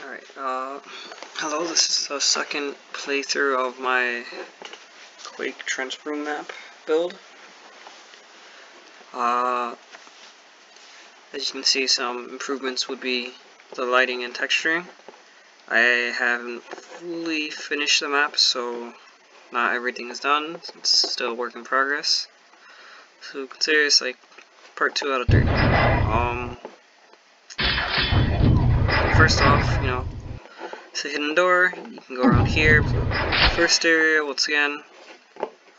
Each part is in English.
Alright, hello, this is the second playthrough of my Quake Trench Room map build. As you can see, some improvements would be the lighting and texturing. I haven't fully finished the map, so not everything is done. It's still a work in progress. So consider this like part 2 out of 3. First off, it's a hidden door. You can go around here. First area, once again,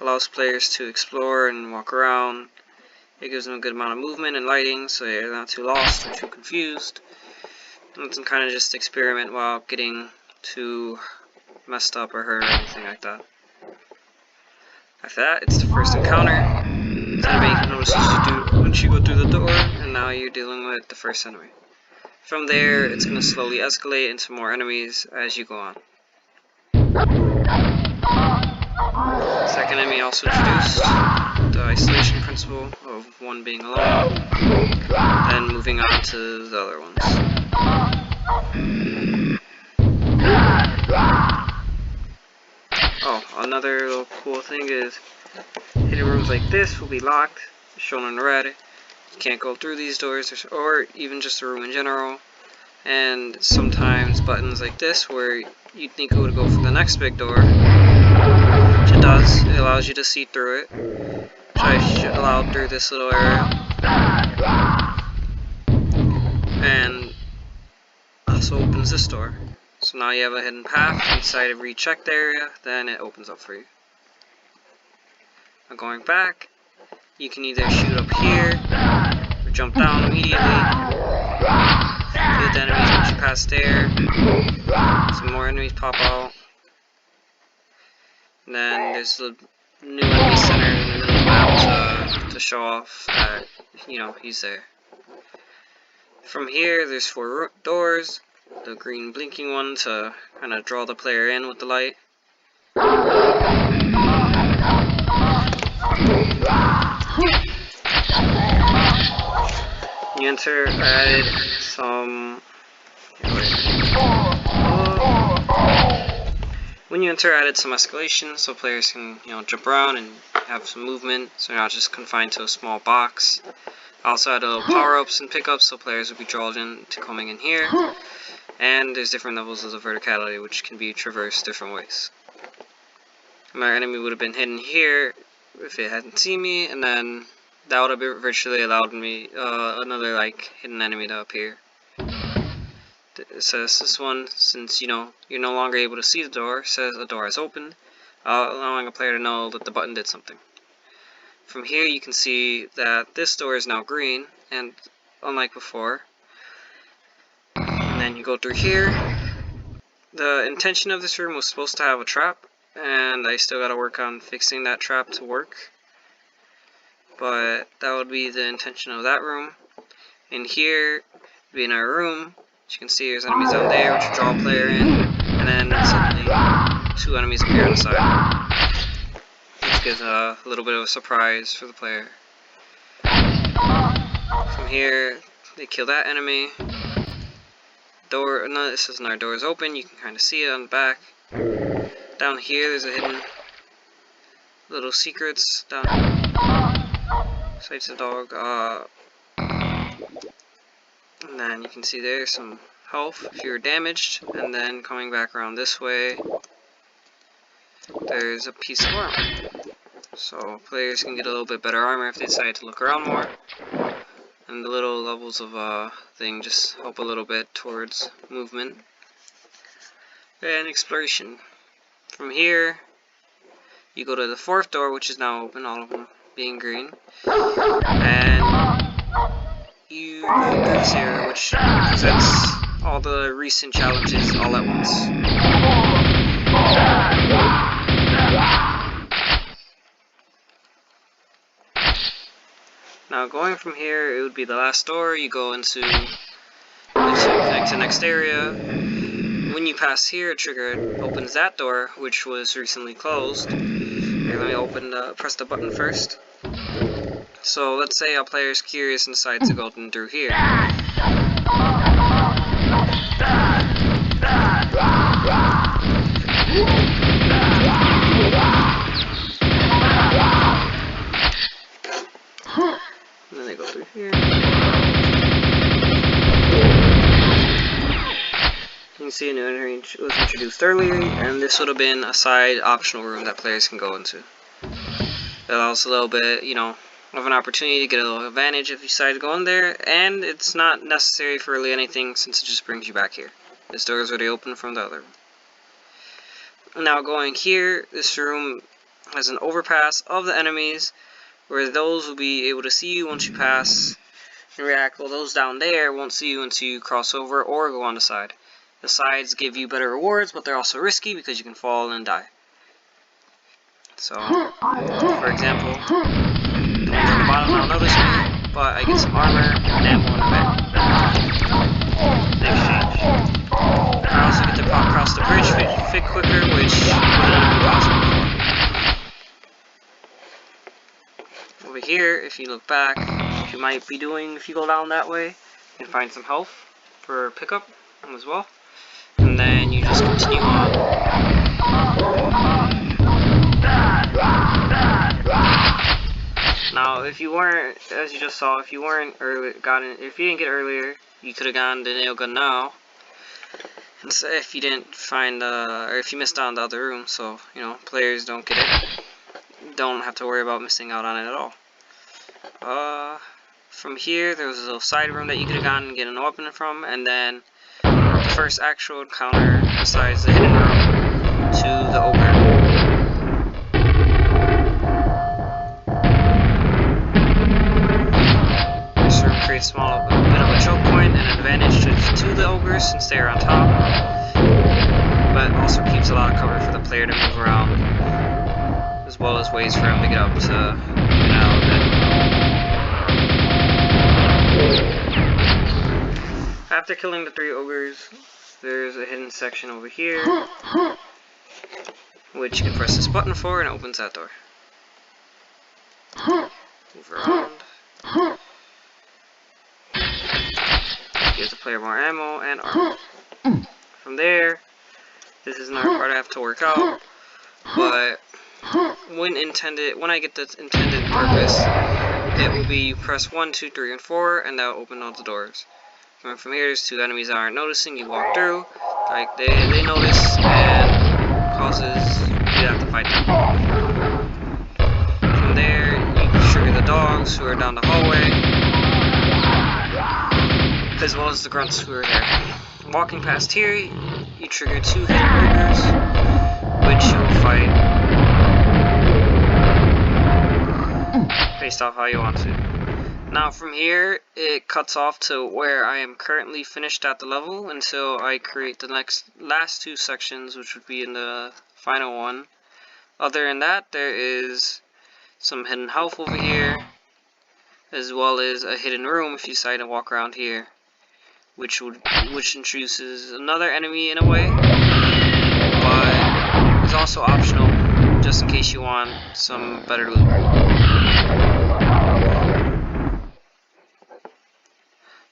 allows players to explore and walk around. It gives them a good amount of movement and lighting, so they're not too lost or too confused. And it's kind of just experiment while getting too messed up or hurt or anything like that. After that, it's the first encounter. This enemy notices you do once you go through the door, and now you're dealing with the first enemy. From there, it's going to slowly escalate into more enemies as you go on. Second enemy also introduced, the isolation principle of one being alone, then moving on to the other ones. Oh, another little cool thing is hidden rooms like this will be locked, shown in red. You can't go through these doors, or even just the room in general. And sometimes buttons like this, where you'd think it would go for the next big door, which it does. It allows you to see through it, which I allowed through this little area. And also opens this door. So now you have a hidden path. If you decide to recheck the area, then it opens up for you. Now going back, you can either shoot up here, or jump down immediately. Kill the enemies once you pass there. Some more enemies pop out. And then there's the new enemy center in the middle of the map to show off that, he's there. From here, there's 4 doors. The green blinking one to kind of draw the player in with the light. You enter, added some... When you enter, added some escalation so players can, jump around and have some movement, so you're not just confined to a small box. Also added little power-ups and pickups so players would be drawn into coming in here. And there's different levels of the verticality which can be traversed different ways. My enemy would have been hidden here if it hadn't seen me, and then that would have virtually allowed me another hidden enemy to appear. It says this one, since you're no longer able to see the door, says the door is opened, allowing a player to know that the button did something. From here you can see that this door is now green, and unlike before. And then you go through here. The intention of this room was supposed to have a trap, and I still gotta work on fixing that trap to work. But that would be the intention of that room. And here would be in our room. As you can see, there's enemies down there, which draw a player in, and then suddenly 2 enemies appear on the side. This gives a little bit of a surprise for the player. From here, they kill that enemy. Door, no, this isn't our door is open. You can kind of see it on the back. Down here, there's a hidden little secrets down. Sights the dog. And then you can see there's some health if you're damaged. And then coming back around this way, there's a piece of armor. So players can get a little bit better armor if they decide to look around more. And the little levels of thing just help a little bit towards movement and exploration. From here, you go to the 4th door, which is now open, all of them being green. And you go through this area, which presents all the recent challenges all at once. Now going from here, it would be the last door. You go into connect to the next area. When you pass here, a trigger opens that door, which was recently closed. Here, let me press the button first. So let's say a player is curious and decides to go through here. see a new entry was introduced earlier, and this would have been a side optional room that players can go into. It allows a little bit, you know, of an opportunity to get a little advantage if you decide to go in there, and it's not necessary for really anything since it just brings you back here. This door is already open from the other room. Now going here, this room has an overpass of the enemies, where those will be able to see you once you pass and react, while those down there won't see you until you cross over or go on the side. The sides give you better rewards, but they're also risky because you can fall and die. So, for example, the ones on the bottom now notice me, but I get some armor and ammo in a bit in exchange. I also get to pop across the bridge fit quicker, which wouldn't have been possible before. Over here, if you look back, what you might be doing if you go down that way, you can find some health for pickup as well. And then you just continue on. Now, if you weren't, as you just saw, if you weren't if you didn't get earlier, you could have gotten the nail gun now. And so if you didn't find, or if you missed out on the other room, so you know, players don't get it, don't have to worry about missing out on it at all. From here, there was a little side room that you could have gotten and gotten a weapon from, and then the first actual encounter besides the hidden room to the ogre. This room creates a bit of a choke point and an advantage to the ogres since they are on top, but also keeps a lot of cover for the player to move around, as well as ways for him to get up to even out a bit. After killing the 3 ogres, there's a hidden section over here, which you can press this button for, and it opens that door. Move around. Gives the player more ammo and armor. From there, this is another part I have to work out, but when I get the intended purpose, it will be you press 1, 2, 3, and 4, and that will open all the doors. And from here, there's 2 enemies that aren't noticing. You walk through, like they notice, and causes you have to fight them. From there, you trigger the dogs who are down the hallway, as well as the grunts who are there. Walking past here, you trigger 2 hidden ogres, which you will fight based off how you want to. Now from here, it cuts off to where I am currently finished at the level until I create the last 2 sections, which would be in the final one. Other than that, there is some hidden health over here, as well as a hidden room if you decide to walk around here, which introduces another enemy in a way, but is also optional just in case you want some better loot.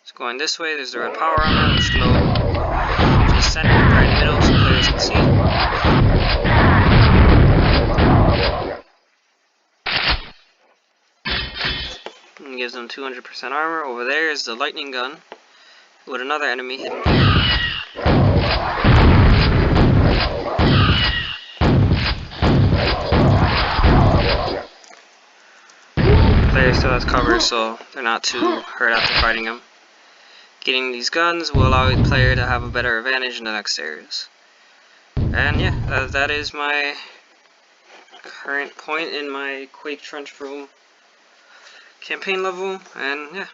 So going this way, there's the red power armor, which go to the center, right in the middle, so players can see. And gives them 200% armor. Over there is the lightning gun, with another enemy hidden here. The player still has cover, so they're not too hurt after fighting him. Getting these guns will allow the player to have a better advantage in the next areas. And yeah, that is my current point in my Quake Trench Room campaign level, and yeah.